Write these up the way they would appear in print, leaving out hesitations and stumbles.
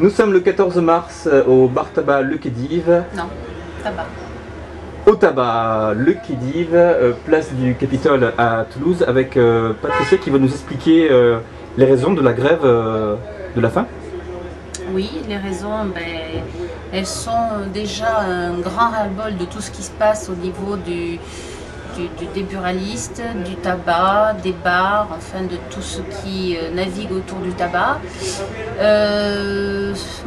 Nous sommes le 14 mars au bar tabac Le Khedive. Non, tabac. Au tabac Le Khedive, place du Capitole à Toulouse, avec Patricia qui va nous expliquer les raisons de la grève de la faim. Oui, les raisons, elles sont déjà un grand ras-le-bol de tout ce qui se passe au niveau des buralistes, du tabac, des bars, enfin de tout ce qui navigue autour du tabac.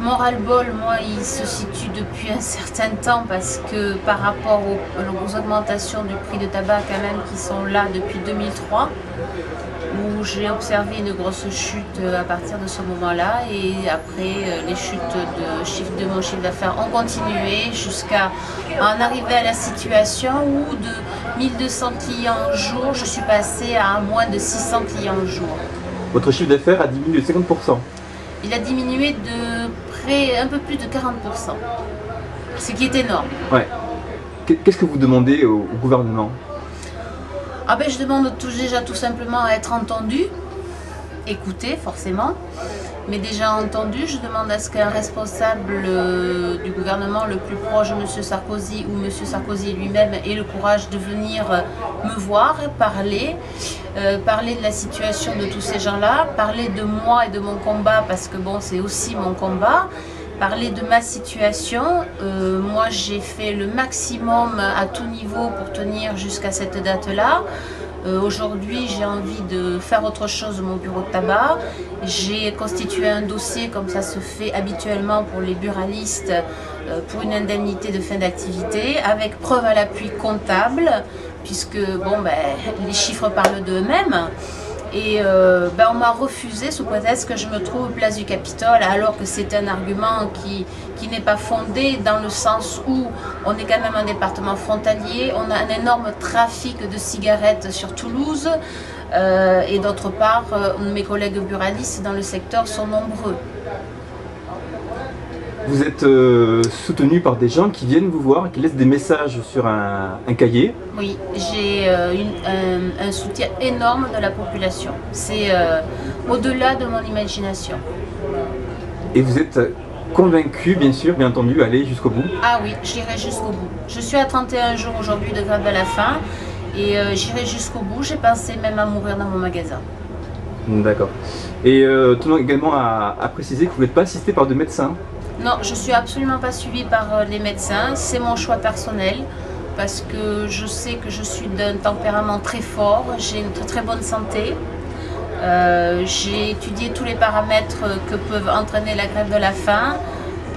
Mon ras-le-bol, moi, il se situe depuis un certain temps parce que par rapport aux augmentations du prix de tabac quand même qui sont là depuis 2003, où j'ai observé une grosse chute à partir de ce moment-là, et après les chutes de mon chiffre d'affaires ont continué jusqu'à en arriver à la situation où de 1200 clients au jour, je suis passée à moins de 600 clients au jour. Votre chiffre d'affaires a diminué de 50%. Il a diminué de près un peu plus de 40%, ce qui est énorme. Ouais. Qu'est-ce que vous demandez au gouvernement? Je demande déjà tout simplement à être entendu, écouté forcément, mais déjà entendu, je demande à ce qu'un responsable du gouvernement le plus proche, M. Sarkozy ou M. Sarkozy lui-même, ait le courage de venir me voir, parler de la situation de tous ces gens-là, parler de moi et de mon combat, parce que bon, c'est aussi mon combat. Parler de ma situation, moi j'ai fait le maximum à tout niveau pour tenir jusqu'à cette date-là. Aujourd'hui j'ai envie de faire autre chose de mon bureau de tabac. J'ai constitué un dossier comme ça se fait habituellement pour les buralistes pour une indemnité de fin d'activité avec preuve à l'appui comptable, puisque les chiffres parlent d'eux-mêmes. Et on m'a refusé sous prétexte que je me trouve place du Capitole, alors que c'est un argument qui n'est pas fondé, dans le sens où on est quand même un département frontalier, on a un énorme trafic de cigarettes sur Toulouse, et d'autre part, mes collègues buralistes dans le secteur sont nombreux. Vous êtes soutenu par des gens qui viennent vous voir, qui laissent des messages sur un cahier. Oui, j'ai un soutien énorme de la population. C'est au-delà de mon imagination. Et vous êtes convaincu, bien sûr, bien entendu, à aller jusqu'au bout? Ah oui, j'irai jusqu'au bout. Je suis à 31 jours aujourd'hui de grève de la faim, et j'irai jusqu'au bout. J'ai pensé même à mourir dans mon magasin. D'accord. Et tenons également à préciser que vous n'êtes pas assisté par de médecins. Non, je ne suis absolument pas suivie par les médecins, c'est mon choix personnel, parce que je sais que je suis d'un tempérament très fort, j'ai une très bonne santé, j'ai étudié tous les paramètres que peuvent entraîner la grève de la faim,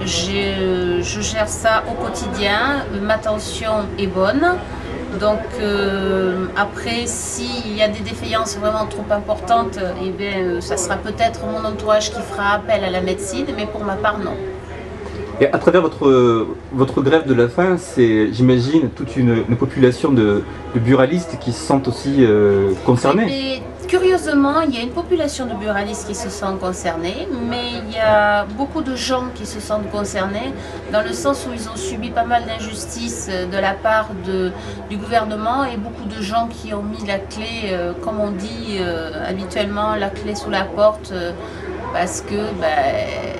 je gère ça au quotidien, ma tension est bonne. Donc après, s'il y a des défaillances vraiment trop importantes, ça sera peut-être mon entourage qui fera appel à la médecine, mais pour ma part, non. Et à travers votre grève de la faim, c'est, j'imagine, toute une population de buralistes qui se sentent aussi concernés. Mais curieusement, il y a une population de buralistes qui se sentent concernés, mais il y a beaucoup de gens qui se sentent concernés, dans le sens où ils ont subi pas mal d'injustices de la part du gouvernement, et beaucoup de gens qui ont mis la clé, comme on dit habituellement, la clé sous la porte, parce que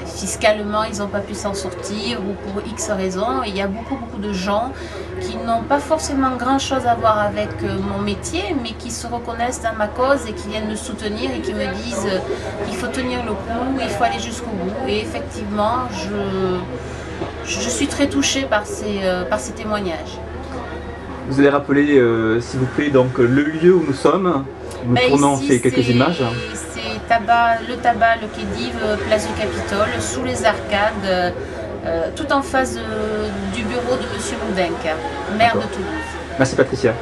fiscalement ils n'ont pas pu s'en sortir, ou pour X raisons. Et il y a beaucoup de gens qui n'ont pas forcément grand chose à voir avec mon métier, mais qui se reconnaissent dans ma cause et qui viennent me soutenir et qui me disent qu'il faut tenir le coup, il faut aller jusqu'au bout. Et effectivement, je suis très touchée par ces témoignages. Vous allez rappeler, s'il vous plaît, donc, le lieu où nous sommes. Nous tournons fait quelques images. Le tabac Le Khedive, place du Capitole, sous les arcades, tout en face du bureau de M. Moudenc, maire de Toulouse. Merci Patricia.